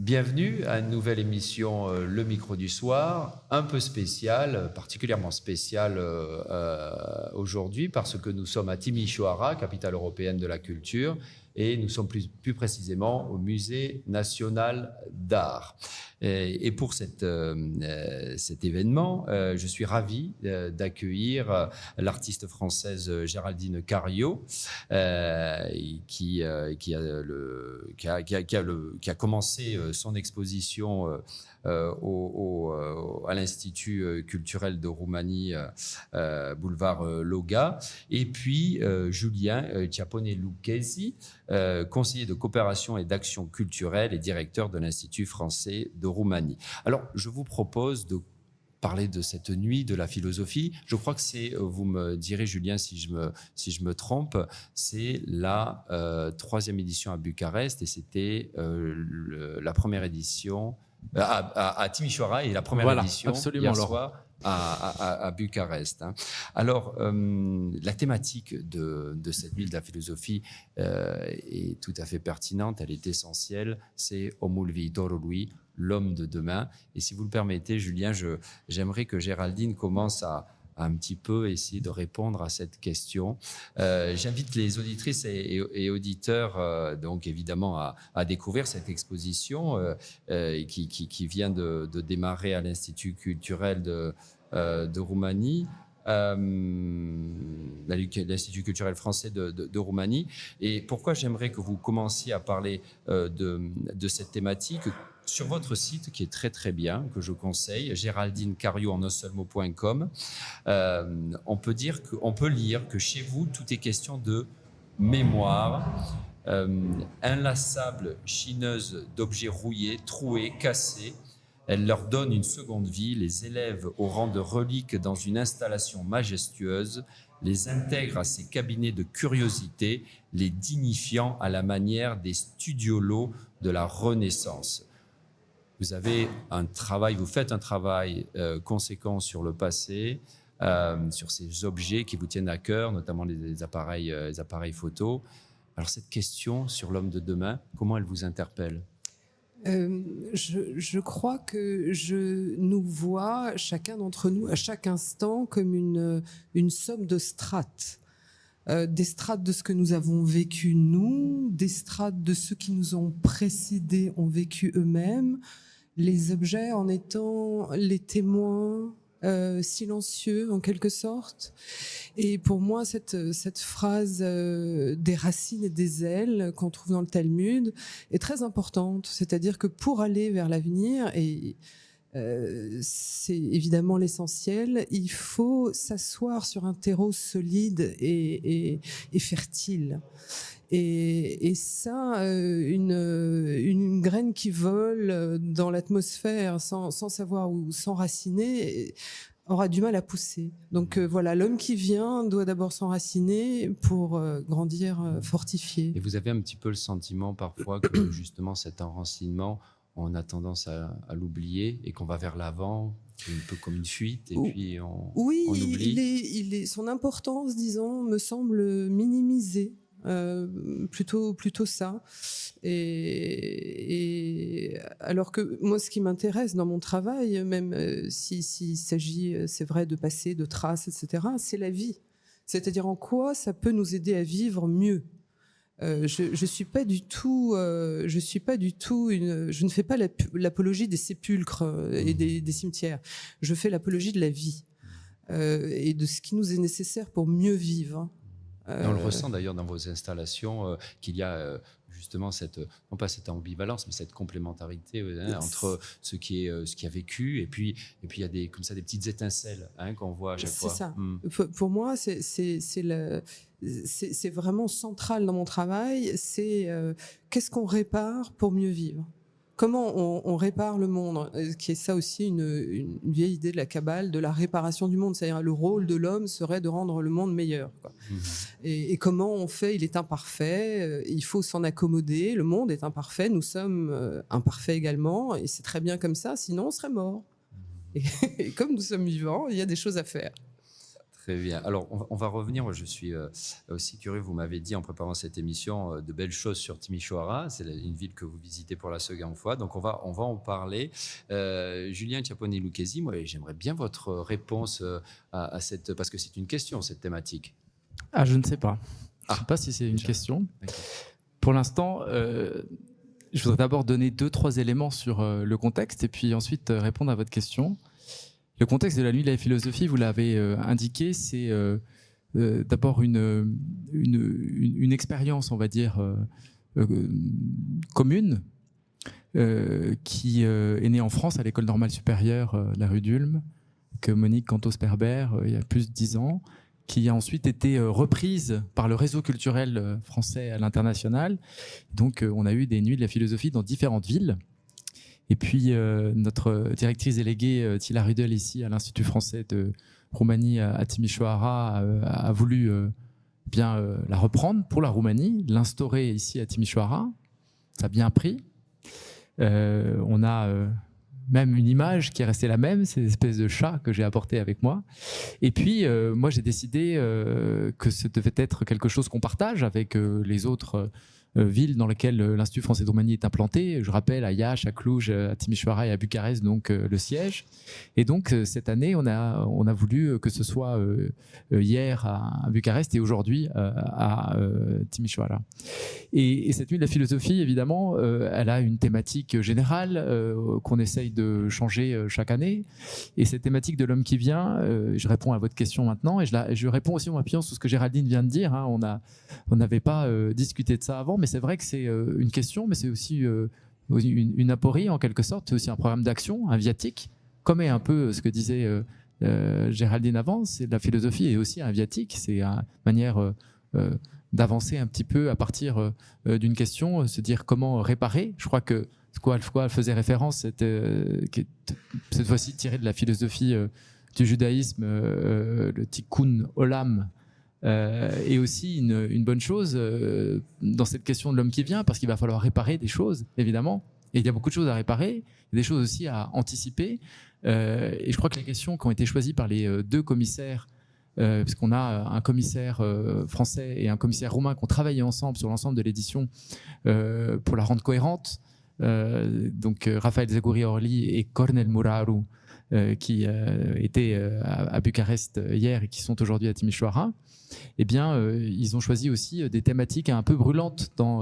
Bienvenue à une nouvelle émission Le Micro du Soir, un peu spéciale, particulièrement spéciale aujourd'hui parce que nous sommes à Timișoara, capitale européenne de la culture, et nous sommes plus précisément au Musée national d'art. Et pour cet événement, je suis ravi d'accueillir l'artiste française Géraldine Cario, qui a commencé son exposition à l'Institut culturel de Roumanie, boulevard Loga, et puis Julien Ciapone-Lucchesi, conseiller de coopération et d'action culturelle et directeur de l'Institut français de Roumanie. Alors, je vous propose de parler de cette nuit de la philosophie. Je crois que c'est, vous me direz Julien si je me trompe, c'est la troisième édition à Bucarest et c'était la première édition à Timișoara et la première édition hier soir à Bucarest. Alors, la thématique de cette nuit de la philosophie est tout à fait pertinente, elle est essentielle, c'est Omul viitorului, l'homme de demain. Et si vous le permettez, Julien, j'aimerais que Géraldine commence à un petit peu essayer de répondre à cette question. J'invite les auditrices et auditeurs, donc évidemment, à découvrir cette exposition qui vient de démarrer à l'Institut culturel de Roumanie. L'Institut culturel français de Roumanie. Et pourquoi j'aimerais que vous commenciez à parler de cette thématique sur votre site qui est très très bien, que je conseille, géraldinecario en un seul mot.com. On peut lire que chez vous tout est question de mémoire, inlassable chineuse d'objets rouillés, troués, cassés. Elle leur donne une seconde vie, les élève au rang de reliques dans une installation majestueuse, les intègre à ses cabinets de curiosité, les dignifiant à la manière des studiolos de la Renaissance. Vous faites un travail conséquent sur le passé, sur ces objets qui vous tiennent à cœur, notamment les appareils photo. Alors cette question sur l'homme de demain, comment elle vous interpelle ? Je crois que je nous vois, chacun d'entre nous, à chaque instant, comme une somme de strates. Des strates de ce que nous avons vécu nous, des strates de ceux qui nous ont précédés ont vécu eux-mêmes, les objets en étant les témoins silencieux en quelque sorte. Et pour moi, cette phrase des racines et des ailes qu'on trouve dans le Talmud est très importante. C'est-à-dire que pour aller vers l'avenir, et c'est évidemment l'essentiel, il faut s'asseoir sur un terreau solide et fertile. Et ça, une graine qui vole dans l'atmosphère sans savoir où s'enraciner aura du mal à pousser. Donc voilà, l'homme qui vient doit d'abord s'enraciner pour grandir fortifié. Et vous avez un petit peu le sentiment parfois que justement cet enracinement, on a tendance à l'oublier et qu'on va vers l'avant, un peu comme une fuite, et puis on oublie. Son importance, disons, me semble minimisée. Plutôt ça. Et alors que moi, ce qui m'intéresse dans mon travail, même s'il s'agit, c'est vrai, de passé, de traces, etc., c'est la vie. C'est-à-dire en quoi ça peut nous aider à vivre mieux. Je ne fais pas l'apologie des sépulcres et des cimetières. Je fais l'apologie de la vie et de ce qui nous est nécessaire pour mieux vivre. On le ressent d'ailleurs dans vos installations qu'il y a justement non pas cette ambivalence, mais cette complémentarité entre ce qui a vécu et puis il y a des petites étincelles qu'on voit à chaque fois. C'est ça. Pour moi, c'est vraiment central dans mon travail. C'est qu'est-ce qu'on répare pour mieux vivre. Comment on répare le monde, qui est ça aussi une vieille idée de la Kabbale, de la réparation du monde. C'est-à-dire le rôle de l'homme serait de rendre le monde meilleur, quoi. Et comment on fait? Il est imparfait, il faut s'en accommoder. Le monde est imparfait, nous sommes imparfaits également, et c'est très bien comme ça, sinon on serait mort. Et comme nous sommes vivants, il y a des choses à faire. Très bien. Alors, on va revenir. Moi, je suis aussi curieux. Vous m'avez dit en préparant cette émission de belles choses sur Timișoara. C'est une ville que vous visitez pour la seconde fois. Donc, on va en parler. Julien Chiapponi Lucchesi, moi, j'aimerais bien votre réponse à cette... Parce que c'est une question, cette thématique. Ah, je ne sais pas. Je ne sais pas si c'est une question. Okay. Pour l'instant, je voudrais d'abord donner 2-3 éléments sur le contexte et puis ensuite répondre à votre question. Le contexte de la nuit de la philosophie, vous l'avez indiqué, c'est d'abord une expérience, on va dire, commune, qui est née en France à l'École normale supérieure, la rue d'Ulm, que Monique Cantos-Perber, il y a plus de 10 ans, qui a ensuite été reprise par le réseau culturel français à l'international. Donc, on a eu des nuits de la philosophie dans différentes villes. Et puis, notre directrice déléguée, Tila Rudel, ici, à l'Institut français de Roumanie à Timișoara, a voulu la reprendre pour la Roumanie, l'instaurer ici à Timișoara. Ça a bien pris. On a même une image qui est restée la même, c'est l'espèce de chat que j'ai apporté avec moi. Et puis, moi, j'ai décidé que ce devait être quelque chose qu'on partage avec les autres villes dans lesquelles l'Institut français de Roumanie est implanté. Je rappelle à Iași, à Cluj, à Timișoara et à Bucarest, donc le siège. Et donc, cette année, on a voulu que ce soit hier à Bucarest et aujourd'hui à Timișoara. Et cette nuit de la philosophie, évidemment, elle a une thématique générale qu'on essaye de changer chaque année. Et cette thématique de l'homme qui vient, je réponds à votre question maintenant et je réponds aussi en m'appuyant sur ce que Géraldine vient de dire. Hein. On n'avait pas discuté de ça avant, mais c'est vrai que c'est une question, mais c'est aussi une aporie en quelque sorte. C'est aussi un programme d'action, un viatique, comme est un peu ce que disait Géraldine avant. C'est la philosophie est aussi un viatique, c'est une manière d'avancer un petit peu à partir d'une question, se dire comment réparer. Je crois que ce quoi elle faisait référence, c'était cette fois-ci tiré de la philosophie du judaïsme, le tikkun olam, et aussi une bonne chose dans cette question de l'homme qui vient, parce qu'il va falloir réparer des choses, évidemment. Et il y a beaucoup de choses à réparer, des choses aussi à anticiper. Et je crois que les questions qui ont été choisies par les deux commissaires, parce qu'on a un commissaire français et un commissaire roumain qui ont travaillé ensemble sur l'ensemble de l'édition pour la rendre cohérente. Donc Raphaël Zagouri-Orli et Cornel Muraru, qui étaient à Bucarest hier et qui sont aujourd'hui à Timișoara. Eh bien, ils ont choisi aussi des thématiques un peu brûlantes dans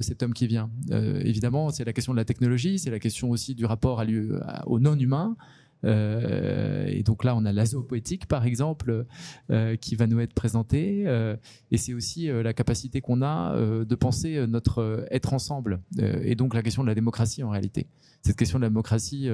cet homme qui vient. Évidemment, c'est la question de la technologie, c'est la question aussi du rapport au non-humain. Et donc là, on a la zoopoétique, par exemple, qui va nous être présentée. Et c'est aussi la capacité qu'on a de penser notre être ensemble. Et donc la question de la démocratie, en réalité. Cette question de la démocratie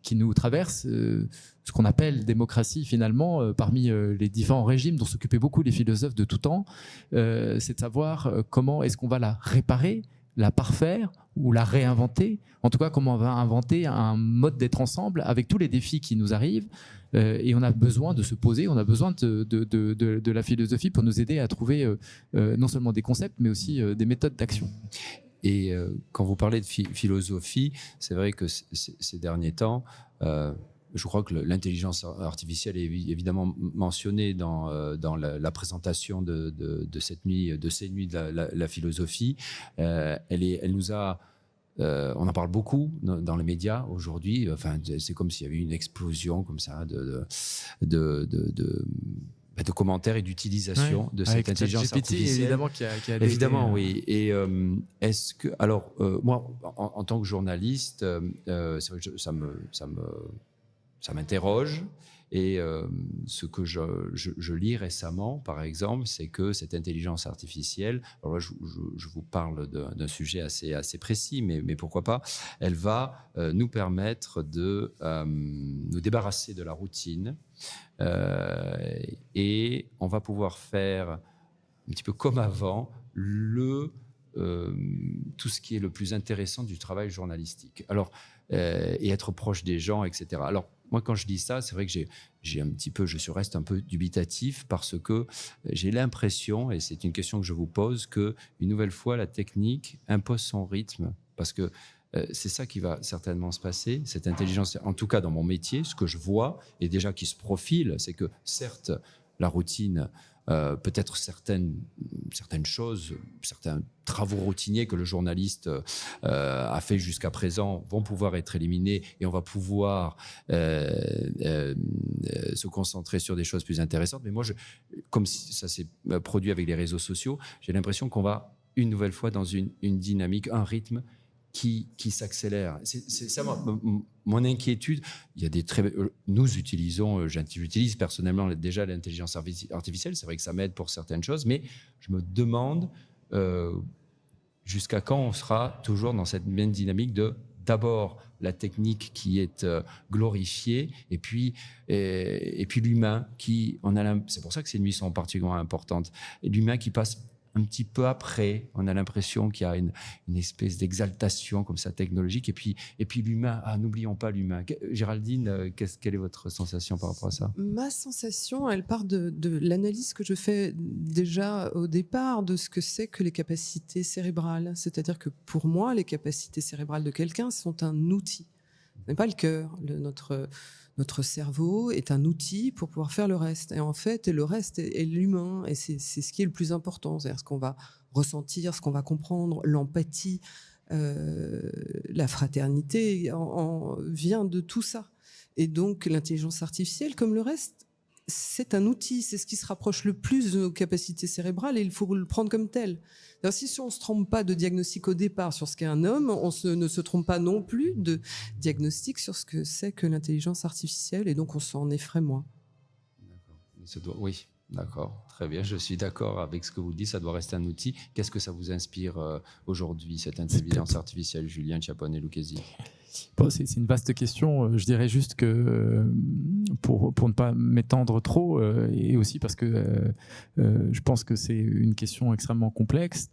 qui nous traverse, ce qu'on appelle démocratie, finalement, parmi les différents régimes dont s'occupaient beaucoup les philosophes de tout temps, c'est de savoir comment est-ce qu'on va la réparer, la parfaire ou la réinventer. En tout cas, comment on va inventer un mode d'être ensemble avec tous les défis qui nous arrivent. Et on a besoin de se poser, on a besoin de la philosophie pour nous aider à trouver non seulement des concepts, mais aussi des méthodes d'action. Et quand vous parlez de philosophie, c'est vrai que ces derniers temps, je crois que l'intelligence artificielle est évidemment mentionnée dans la présentation de cette nuit, de ces nuits de la philosophie. Elle nous a... on en parle beaucoup dans les médias aujourd'hui. Enfin, c'est comme s'il y avait une explosion comme ça de commentaires et d'utilisation de cette intelligence artificielle. Évidemment, évidemment, oui. Et est-ce que, alors, moi, en tant que journaliste, c'est vrai que ça m'interroge. Et ce que je lis récemment, par exemple, c'est que cette intelligence artificielle, alors là, je vous parle d'un sujet assez précis, mais pourquoi pas, elle va nous permettre de nous débarrasser de la routine et on va pouvoir faire un petit peu comme avant tout ce qui est le plus intéressant du travail journalistique. Alors, et être proche des gens, etc. Alors, moi, quand je dis ça, c'est vrai que je reste un peu dubitatif parce que j'ai l'impression, et c'est une question que je vous pose, que une nouvelle fois, la technique impose son rythme. Parce que c'est ça qui va certainement se passer, cette intelligence, en tout cas dans mon métier, ce que je vois, et déjà qui se profile, c'est que certes, la routine, peut-être certaines choses, certains travaux routiniers que le journaliste a fait jusqu'à présent vont pouvoir être éliminés et on va pouvoir se concentrer sur des choses plus intéressantes. Mais moi, comme ça s'est produit avec les réseaux sociaux, j'ai l'impression qu'on va une nouvelle fois dans une dynamique, un rythme qui s'accélère. C'est ça mon inquiétude. Il y a nous utilisons, j'utilise personnellement déjà l'intelligence artificielle. C'est vrai que ça m'aide pour certaines choses, mais je me demande jusqu'à quand on sera toujours dans cette même dynamique de d'abord la technique qui est glorifiée et puis l'humain qui c'est pour ça que ces nuits sont particulièrement importantes, et l'humain qui passe un petit peu après. On a l'impression qu'il y a une espèce d'exaltation comme ça technologique, et puis l'humain, n'oublions pas l'humain. Géraldine, quelle est votre sensation par rapport à ça? Ma sensation, elle part de l'analyse que je fais déjà au départ de ce que c'est que les capacités cérébrales. C'est-à-dire que pour moi, les capacités cérébrales de quelqu'un sont un outil. Ce n'est pas le cœur. Notre cerveau est un outil pour pouvoir faire le reste. Et en fait, le reste est l'humain. Et c'est ce qui est le plus important. C'est-à-dire ce qu'on va ressentir, ce qu'on va comprendre, l'empathie, la fraternité vient de tout ça. Et donc, l'intelligence artificielle, comme le reste, c'est un outil. C'est ce qui se rapproche le plus de nos capacités cérébrales et il faut le prendre comme tel. Alors, si on ne se trompe pas de diagnostic au départ sur ce qu'est un homme, on ne se trompe pas non plus de diagnostic sur ce que c'est que l'intelligence artificielle, et donc on s'en effraie moins. Oui, d'accord, très bien, je suis d'accord avec ce que vous dites, ça doit rester un outil. Qu'est-ce que ça vous inspire aujourd'hui, cette intelligence artificielle, Julien Chiappone-Lucchesi? Bon, c'est une vaste question. Je dirais juste que pour ne pas m'étendre trop, et aussi parce que je pense que c'est une question extrêmement complexe,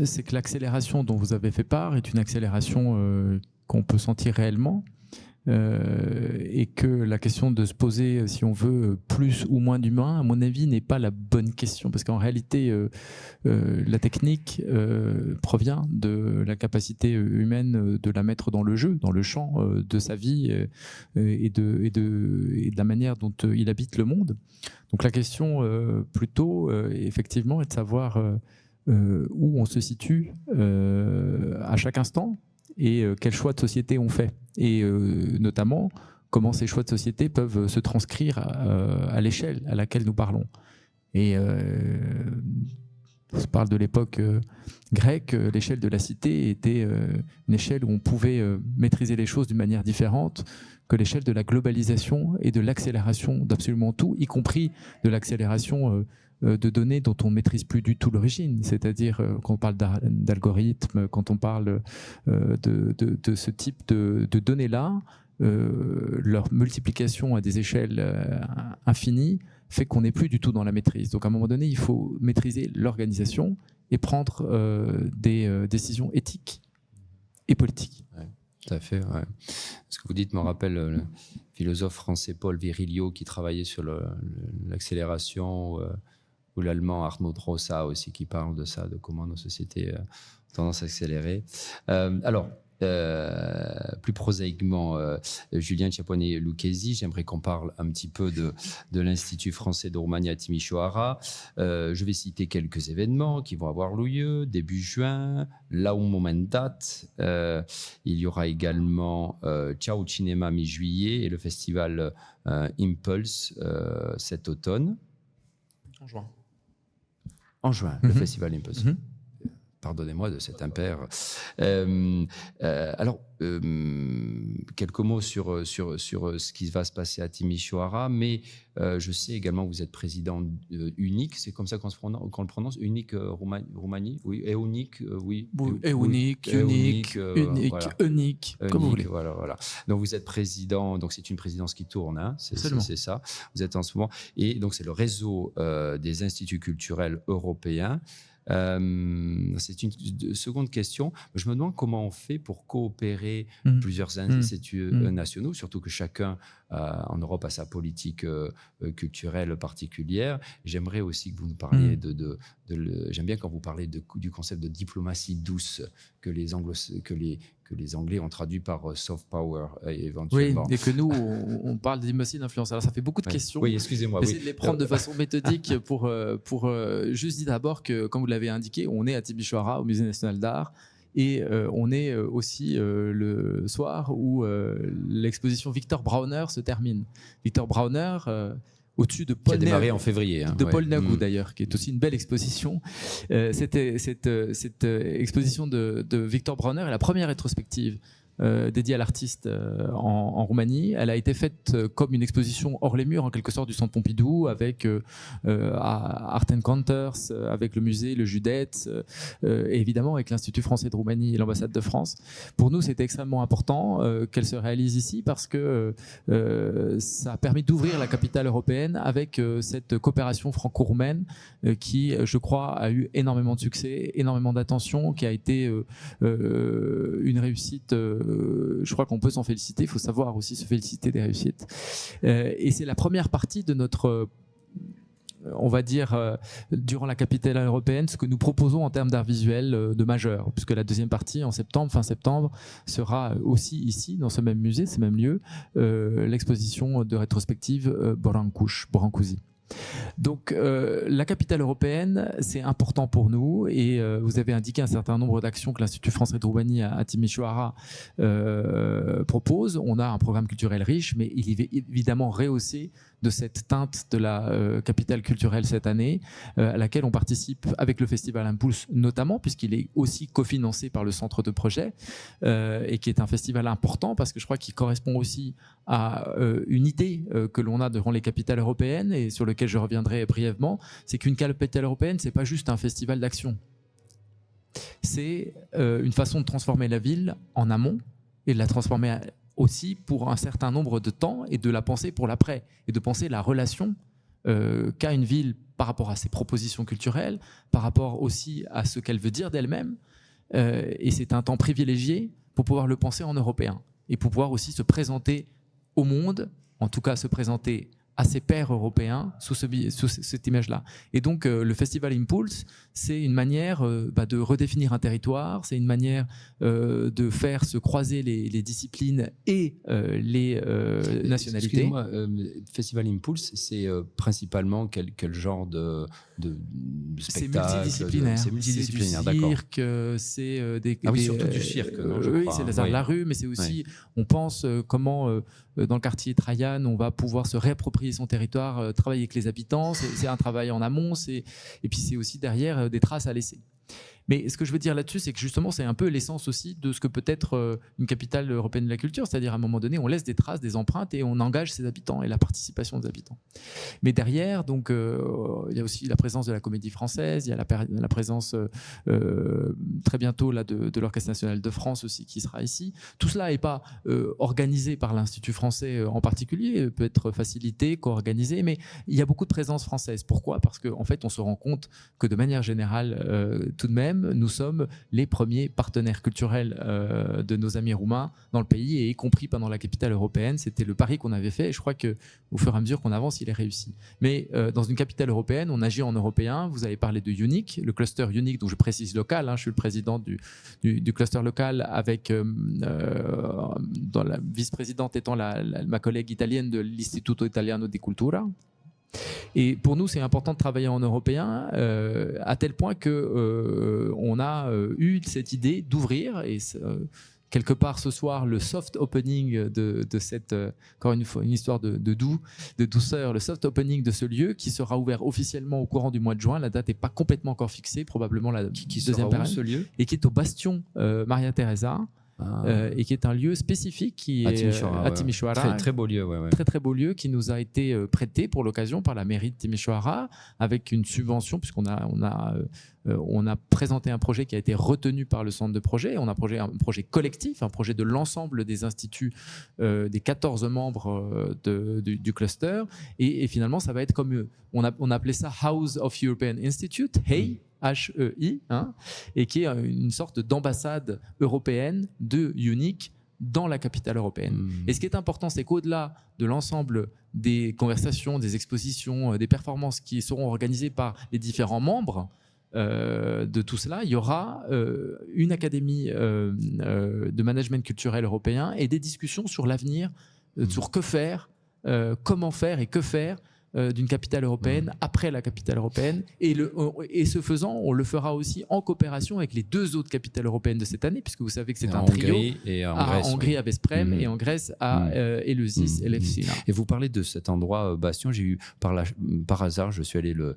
c'est que l'accélération dont vous avez fait part est une accélération qu'on peut sentir réellement, et que la question de se poser si on veut plus ou moins d'humain, à mon avis, n'est pas la bonne question, parce qu'en réalité la technique provient de la capacité humaine de la mettre dans le jeu, dans le champ de sa vie et de la manière dont il habite le monde. Donc la question plutôt effectivement est de savoir où on se situe à chaque instant et quels choix de société on fait, et notamment comment ces choix de société peuvent se transcrire à l'échelle à laquelle nous parlons. Et on se parle de l'époque grecque, l'échelle de la cité était une échelle où on pouvait maîtriser les choses d'une manière différente que l'échelle de la globalisation et de l'accélération d'absolument tout, y compris de l'accélération de données dont on ne maîtrise plus du tout l'origine, c'est-à-dire quand on parle d'algorithmes, quand on parle de ce type de données-là, leur multiplication à des échelles infinies fait qu'on n'est plus du tout dans la maîtrise. Donc à un moment donné, il faut maîtriser l'organisation et prendre des décisions éthiques et politiques. Ouais, tout à fait. Ouais. Ce que vous dites me rappelle le philosophe français Paul Virilio qui travaillait sur l'accélération, ou l'allemand Hartmut Rosa aussi qui parle de ça, de comment nos sociétés ont tendance à accélérer. Alors, plus prosaïquement, Julien Chiappone-Lucchesi, j'aimerais qu'on parle un petit peu de l'Institut français de Roumanie à Timișoara. Je vais citer quelques événements qui vont avoir lieu début juin. La un moment date, il y aura également Ciao Cinema mi-juillet et le festival Impulse cet automne. En juin. En juin, le festival Impulse. Pardonnez-moi de cet impair. Alors, quelques mots sur ce qui va se passer à Timișoara, mais je sais également que vous êtes président unique, c'est comme ça qu'on le prononce, unique Roumanie, oui, unique, oui. Unique, comme vous voulez. Voilà. Donc vous êtes président, donc c'est une présidence qui tourne, hein, c'est ça. Vous êtes en ce moment, et donc c'est le réseau des instituts culturels européens. C'est une seconde question. Je me demande comment on fait pour coopérer plusieurs instituts nationaux, surtout que chacun en Europe a sa politique culturelle particulière. J'aimerais aussi que vous nous parliez j'aime bien quand vous parlez du concept de diplomatie douce que les Anglais ont traduit par soft power Oui, éventuellement. et que nous, on parle d'immersive d'influence. Alors, ça fait beaucoup de questions. Oui, excusez-moi. J'essaie de les prendre de façon méthodique pour juste dire d'abord que, comme vous l'avez indiqué, on est à Timișoara, au Musée national d'art, et on est aussi le soir où l'exposition Victor Brauner se termine. Victor Brauner, au-dessus de Qui a Paul démarré en février. de Paul Nagou d'ailleurs, qui est aussi une belle exposition. Cette exposition de Victor Brauner est la première rétrospective dédiée à l'artiste en Roumanie. Elle a été faite comme une exposition hors les murs, en quelque sorte, du Centre Pompidou, avec Art Encounters, avec le musée, le Judeth, et évidemment avec l'Institut français de Roumanie et l'ambassade de France. Pour nous, c'était extrêmement important qu'elle se réalise ici parce que ça a permis d'ouvrir la capitale européenne avec cette coopération franco-roumaine qui, je crois, a eu énormément de succès, énormément d'attention, qui a été une réussite. Je crois qu'on peut s'en féliciter. Il faut savoir aussi se féliciter des réussites. Et c'est la première partie de notre, on va dire, durant la capitale européenne, ce que nous proposons en termes d'art visuel de majeur, puisque la deuxième partie, en septembre, fin septembre, sera aussi ici, dans ce même musée, ce même lieu, l'exposition de rétrospective Brancusi. Donc la capitale européenne, c'est important pour nous et vous avez indiqué un certain nombre d'actions que l'Institut français de Roumanie à Timișoara propose. On a un programme culturel riche, mais il est évidemment rehaussé de cette teinte de la capitale culturelle cette année, à laquelle on participe avec le Festival Impulse notamment, puisqu'il est aussi cofinancé par le centre de projet, et qui est un festival important parce que je crois qu'il correspond aussi à une idée que l'on a devant les capitales européennes et sur lequel je reviendrai brièvement, c'est qu'une capitale européenne, c'est pas juste un festival d'action. C'est une façon de transformer la ville en amont et de la transformer aussi pour un certain nombre de temps et de la penser pour l'après et de penser la relation qu'a une ville par rapport à ses propositions culturelles, par rapport aussi à ce qu'elle veut dire d'elle-même. Et c'est un temps privilégié pour pouvoir le penser en européen et pour pouvoir aussi se présenter au monde, en tout cas se présenter à ses pairs européens sous cette image-là. Et donc, le Festival Impulse, c'est une manière de redéfinir un territoire, c'est une manière de faire se croiser les disciplines et les nationalités. Excusez-moi, Festival Impulse, c'est principalement quel genre de spectacle? C'est multidisciplinaire. C'est multidisciplinaire, c'est du d'accord. cirque, c'est des... Ah oui, surtout du cirque, non, je oui, crois, c'est hein. les arts de la rue, mais c'est aussi, on pense comment dans le quartier Traian, on va pouvoir se réapproprier son territoire, travailler avec les habitants, c'est un travail en amont, et puis c'est aussi derrière des traces à laisser. Mais ce que je veux dire là-dessus, c'est que justement, c'est un peu l'essence aussi de ce que peut être une capitale européenne de la culture, c'est-à-dire à un moment donné, on laisse des traces, des empreintes et on engage ses habitants et la participation des habitants. Mais derrière, donc, il y a aussi la présence de la Comédie Française, il y a la présence très bientôt là, de l'Orchestre National de France aussi qui sera ici. Tout cela n'est pas organisé par l'Institut français en particulier, peut être facilité, co-organisé, mais il y a beaucoup de présence française. Pourquoi ? Parce qu'en fait, on se rend compte que de manière générale, tout de même, nous sommes les premiers partenaires culturels de nos amis roumains dans le pays, et y compris pendant la capitale européenne. C'était le pari qu'on avait fait, et je crois qu'au fur et à mesure qu'on avance, il est réussi. Mais dans une capitale européenne, on agit en européen. Vous avez parlé de UNIC, le cluster UNIC, dont je précise local, je suis le président du cluster local, avec dans la vice-présidente étant ma collègue italienne de l'Istituto Italiano di Cultura. Et pour nous, c'est important de travailler en européen, à tel point qu'on a eu cette idée d'ouvrir, et quelque part ce soir, le soft opening de cette, encore une fois, une histoire de douceur, le soft opening de ce lieu qui sera ouvert officiellement au courant du mois de juin. La date n'est pas complètement encore fixée, probablement la deuxième période, ce lieu et qui est au Bastion Maria Teresa. Et qui est un lieu spécifique qui est à Timișoara. Très beau lieu, ouais. Très beau lieu qui nous a été prêté pour l'occasion par la mairie de Timișoara avec une subvention, puisqu'on a présenté un projet qui a été retenu par le centre de projet. On a un projet collectif, un projet de l'ensemble des instituts, des 14 membres du cluster. Et finalement, ça va être comme on appelait ça House of European Institute, HEI. HEI, et qui est une sorte d'ambassade européenne de UNIC dans la capitale européenne. Et ce qui est important, c'est qu'au-delà de l'ensemble des conversations, des expositions, des performances qui seront organisées par les différents membres, de tout cela, il y aura une académie de management culturel européen et des discussions sur l'avenir, sur que faire, comment faire et que faire d'une capitale européenne après la capitale européenne. Et ce faisant, on le fera aussi en coopération avec les 2 autres capitales européennes de cette année, puisque vous savez que c'est un trio. Hongrie et en Grèce. Hongrie à Vesprem et en Grèce à Éleusis, Elefsina. Et vous parlez de cet endroit, Bastion. J'ai eu par hasard, je suis allé le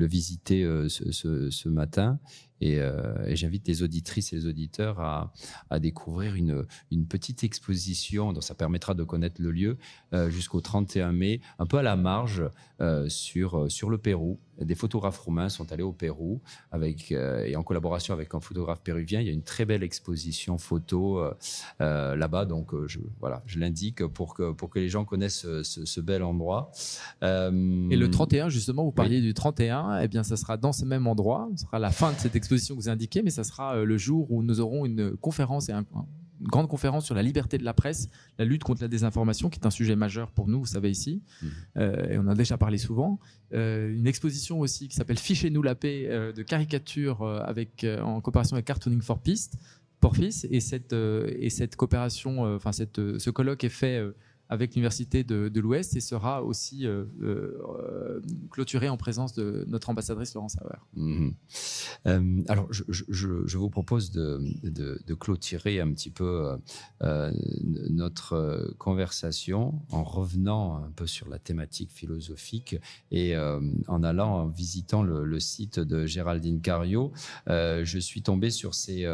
visiter ce matin. Et j'invite les auditrices et les auditeurs à découvrir une petite exposition. Donc ça permettra de connaître le lieu jusqu'au 31 mai, un peu à la marge sur le Pérou. Des photographes roumains sont allés au Pérou et en collaboration avec un photographe péruvien. Il y a une très belle exposition photo là-bas. Donc je l'indique pour que les gens connaissent ce bel endroit. Et le 31, justement, vous parliez du 31, eh bien, ça sera dans ce même endroit. Ce sera la fin de cette exposition que vous indiquez, mais ça sera le jour où nous aurons une conférence une grande conférence sur la liberté de la presse, la lutte contre la désinformation, qui est un sujet majeur pour nous, vous savez, ici. Et on en a déjà parlé souvent. Une exposition aussi qui s'appelle Fichez-nous la paix, de caricatures en coopération avec Cartooning for Peace. Et cette coopération, ce colloque est fait avec l'Université de l'Ouest et sera aussi clôturé en présence de notre ambassadrice Laurence Auer. Alors, je vous propose de clôturer un petit peu notre conversation en revenant un peu sur la thématique philosophique et en visitant le site de Géraldine Cario. Je suis tombé sur ces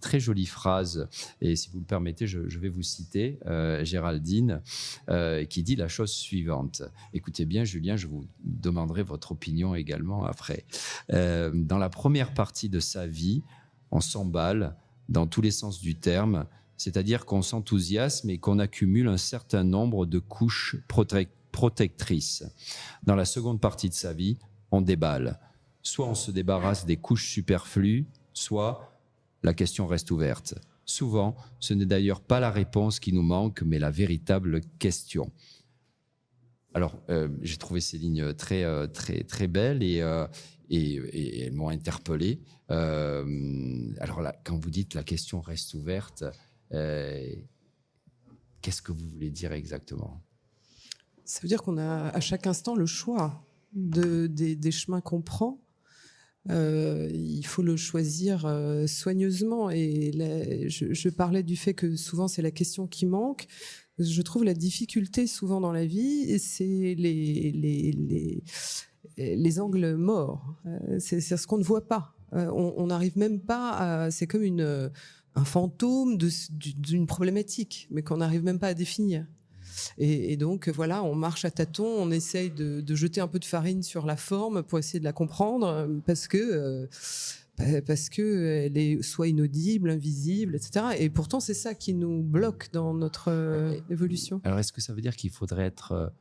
très jolies phrases et si vous le permettez, je vais vous citer Géraldine. Qui dit la chose suivante. Écoutez bien, Julien, je vous demanderai votre opinion également après. Dans la première partie de sa vie, on s'emballe dans tous les sens du terme, c'est-à-dire qu'on s'enthousiasme et qu'on accumule un certain nombre de couches protectrices. Dans la seconde partie de sa vie, on déballe. Soit on se débarrasse des couches superflues, soit la question reste ouverte. Souvent, ce n'est d'ailleurs pas la réponse qui nous manque, mais la véritable question. Alors, j'ai trouvé ces lignes très, très, très belles et elles m'ont interpellé. Alors là, quand vous dites la question reste ouverte, qu'est-ce que vous voulez dire exactement ? Ça veut dire qu'on a à chaque instant le choix des chemins qu'on prend. Il faut le choisir soigneusement et je parlais du fait que souvent c'est la question qui manque. Je trouve la difficulté souvent dans la vie, c'est les angles morts, c'est ce qu'on ne voit pas. On n'arrive même pas à... C'est comme un fantôme d'une problématique, mais qu'on n'arrive même pas à définir. Et donc, voilà, on marche à tâtons, on essaye de jeter un peu de farine sur la forme pour essayer de la comprendre, parce que elle est soit inaudible, invisible, etc. Et pourtant, c'est ça qui nous bloque dans notre évolution. Alors, est-ce que ça veut dire qu'il faudrait être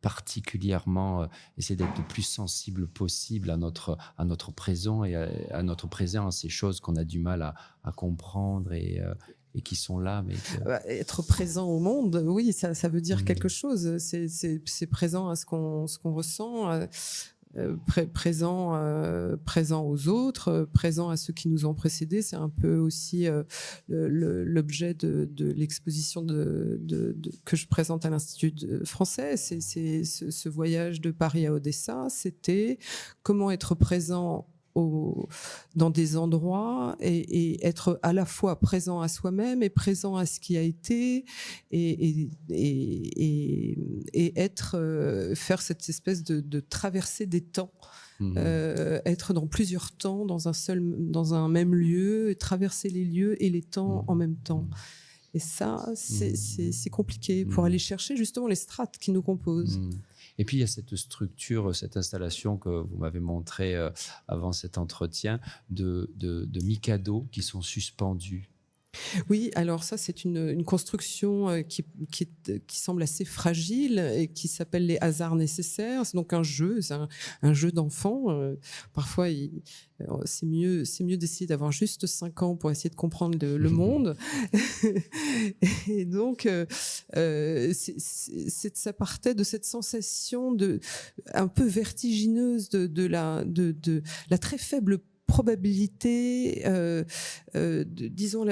particulièrement essayer d'être le plus sensible possible à notre présent et à notre présent, à ces choses qu'on a du mal à comprendre et qui sont là. Mais être présent au monde, oui, ça veut dire quelque chose. C'est présent à ce qu'on ressent, présent aux autres, présent à ceux qui nous ont précédés. C'est un peu aussi l'objet de l'exposition que je présente à l'Institut français. C'est ce voyage de Paris à Odessa. C'était comment être présent dans des endroits et être à la fois présent à soi-même et présent à ce qui a été et faire cette espèce de traversée des temps, être dans plusieurs temps, dans un même lieu, et traverser les lieux et les temps en même temps. Et ça, c'est compliqué pour aller chercher justement les strates qui nous composent. Et puis, il y a cette structure, cette installation que vous m'avez montrée avant cet entretien de Mikado qui sont suspendus Oui, alors ça, c'est une construction qui semble assez fragile et qui s'appelle les hasards nécessaires. C'est donc un jeu, c'est un jeu d'enfant. Parfois, c'est mieux d'essayer d'avoir juste 5 ans pour essayer de comprendre le monde. Et donc, ça partait de cette sensation un peu vertigineuse de la très faible probabilité, disons,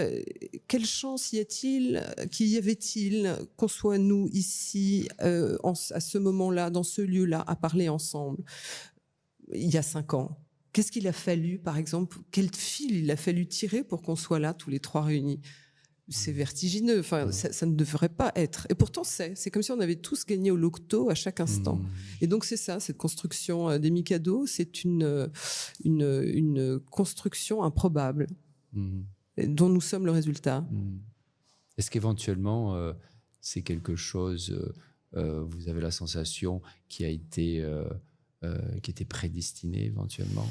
quelle chance y avait-il qu'on soit nous ici, à ce moment-là, dans ce lieu-là, à parler ensemble, il y a 5 ans. Qu'est-ce qu'il a fallu, par exemple, quel fil il a fallu tirer pour qu'on soit là, tous les 3 réunis? C'est vertigineux, enfin, ça ne devrait pas être. Et pourtant, c'est comme si on avait tous gagné au loto à chaque instant. Et donc, c'est ça, cette construction des Mikado, c'est une construction improbable, dont nous sommes le résultat. Est-ce qu'éventuellement, c'est quelque chose, vous avez la sensation, qui était prédestiné éventuellement?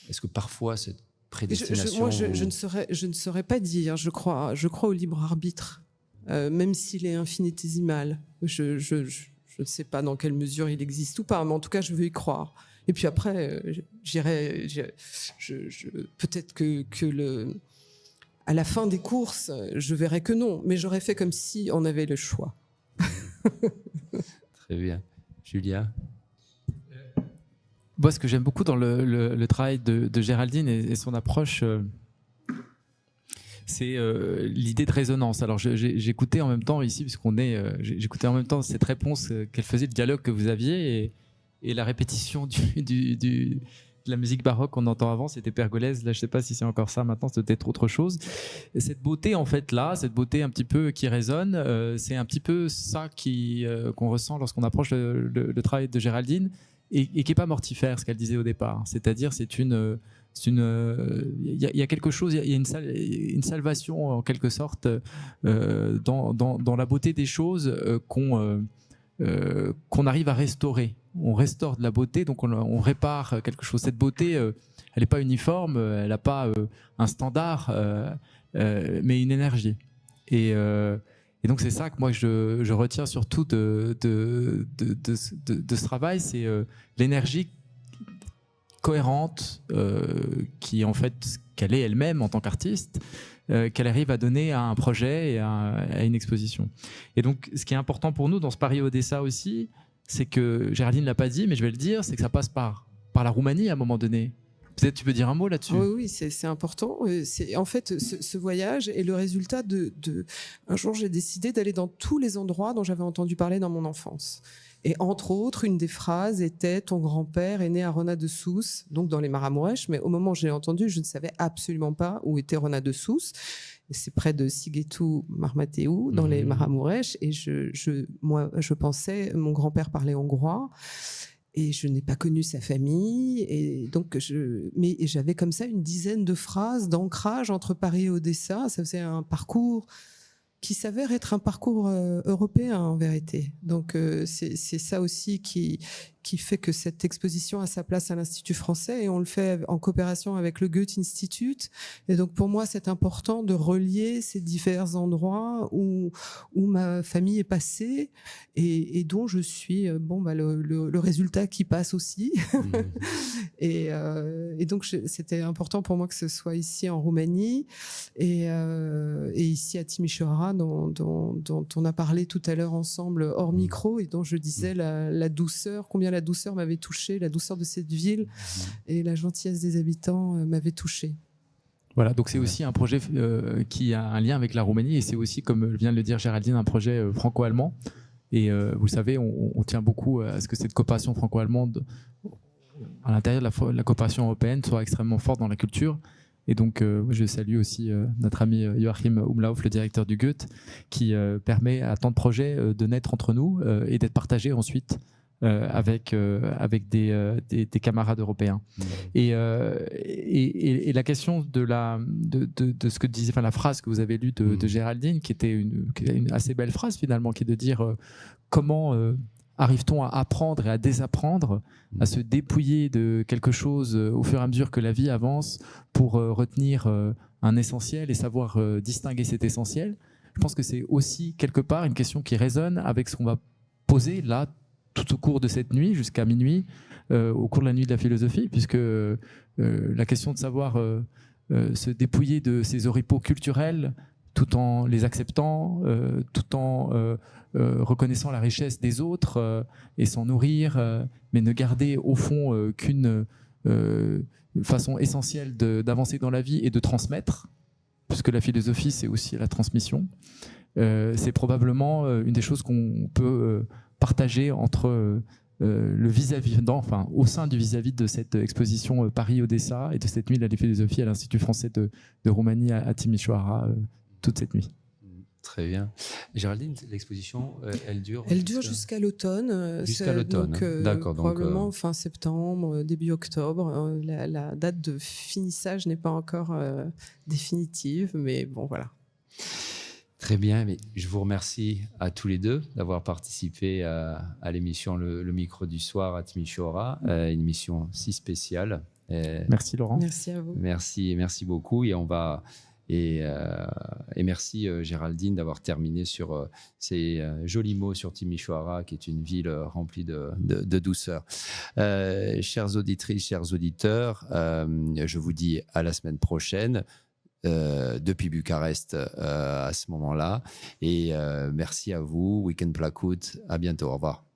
Est-ce que parfois, cette prédestination... Moi, je ne saurais pas dire. Je crois au libre arbitre, même s'il est infinitésimal. Je ne sais pas dans quelle mesure il existe ou pas, mais en tout cas, je veux y croire. Et puis après, peut-être à la fin des courses, je verrai que non, mais j'aurais fait comme si on avait le choix. Très bien. Julia? Moi, ce que j'aime beaucoup dans le travail de Géraldine et son approche, c'est l'idée de résonance. Alors, j'écoutais en même temps ici, puisqu'on j'écoutais en même temps cette réponse qu'elle faisait, le dialogue que vous aviez, et la répétition de la musique baroque qu'on entend avant, c'était Pergolèse. Là, je ne sais pas si c'est encore ça maintenant, c'est peut-être autre chose. Et cette beauté, en fait, là, cette beauté un petit peu qui résonne, c'est un petit peu ça qu'on ressent lorsqu'on approche le travail de Géraldine. Et qui n'est pas mortifère, ce qu'elle disait au départ. C'est-à-dire, il y a quelque chose, il y a une salvation en quelque sorte dans la beauté des choses qu'on arrive à restaurer. On restaure de la beauté, donc on répare quelque chose. Cette beauté, elle n'est pas uniforme, elle n'a pas un standard, mais une énergie. Et donc c'est ça que moi je retiens surtout de ce travail, c'est l'énergie cohérente qui en fait qu'elle est elle-même en tant qu'artiste, qu'elle arrive à donner à un projet et à une exposition. Et donc ce qui est important pour nous dans ce Paris-Odessa aussi, c'est que Géraldine ne l'a pas dit, mais je vais le dire, c'est que ça passe par la Roumanie à un moment donné. Peut-être tu peux dire un mot là-dessus. Oui, c'est important. En fait, ce voyage est le résultat un jour, j'ai décidé d'aller dans tous les endroits dont j'avais entendu parler dans mon enfance. Et entre autres, une des phrases était « Ton grand-père est né à Rona de Sousse », donc dans les Maramuresh. Mais au moment où je l'ai entendu, je ne savais absolument pas où était Rona de Sousse. C'est près de Sighetu Marmațiu, dans les Maramuresh. Et moi, je pensais, mon grand-père parlait hongrois. Et je n'ai pas connu sa famille, et donc mais j'avais comme ça une dizaine de phrases d'ancrage entre Paris et Odessa. Ça faisait un parcours qui s'avère être un parcours européen en vérité. Donc c'est ça aussi qui fait que cette exposition a sa place à l'Institut français, et on le fait en coopération avec le Goethe Institut. Et donc pour moi, c'est important de relier ces divers endroits où ma famille est passée et dont je suis le résultat qui passe aussi. Et donc c'était important pour moi que ce soit ici en Roumanie et ici à Timișoara, dont on a parlé tout à l'heure ensemble hors micro, et dont je disais la douceur, combien la douceur m'avait touchée, la douceur de cette ville et la gentillesse des habitants m'avait touchée. Voilà, donc c'est aussi un projet qui a un lien avec la Roumanie, et c'est aussi, comme vient de le dire Géraldine, un projet franco-allemand. Et vous savez, on tient beaucoup à ce que cette coopération franco-allemande à l'intérieur de la coopération européenne soit extrêmement forte dans la culture. Et donc, je salue aussi notre ami Joachim Umlauf, le directeur du Goethe, qui permet à tant de projets de naître entre nous et d'être partagés ensuite avec des camarades européens. Et la question de ce que disait, enfin la phrase que vous avez lue de Géraldine, qui était une assez belle phrase finalement, qui est de dire comment arrive-t-on à apprendre et à désapprendre, à se dépouiller de quelque chose au fur et à mesure que la vie avance pour retenir un essentiel et savoir distinguer cet essentiel? Je pense que c'est aussi quelque part une question qui résonne avec ce qu'on va poser là tout au cours de cette nuit jusqu'à minuit, au cours de la nuit de la philosophie, puisque la question de savoir se dépouiller de ces oripeaux culturels tout en les acceptant, tout en reconnaissant la richesse des autres et s'en nourrir, mais ne garder au fond qu'une façon essentielle d'avancer dans la vie et de transmettre, puisque la philosophie c'est aussi la transmission. C'est probablement une des choses qu'on peut partager entre le vis-à-vis, au sein du vis-à-vis de cette exposition Paris-Odessa et de cette nuit de la philosophie à l'Institut français de Roumanie à Timișoara toute cette nuit. Très bien. Géraldine, l'exposition, elle dure jusqu'à l'automne. Jusqu'à l'automne. D'accord. Probablement fin septembre, début octobre. La date de finissage n'est pas encore définitive, mais bon, voilà. Très bien. Mais je vous remercie à tous les deux d'avoir participé à l'émission le micro du soir à Timișoara, une émission si spéciale. Merci Laurent. Merci à vous. Merci beaucoup. Et merci Géraldine d'avoir terminé sur ces jolis mots sur Timișoara, qui est une ville remplie de douceur. Chères auditrices, chers auditeurs, je vous dis à la semaine prochaine depuis Bucarest à ce moment-là. Et merci à vous, Weekend Plakout. À bientôt. Au revoir.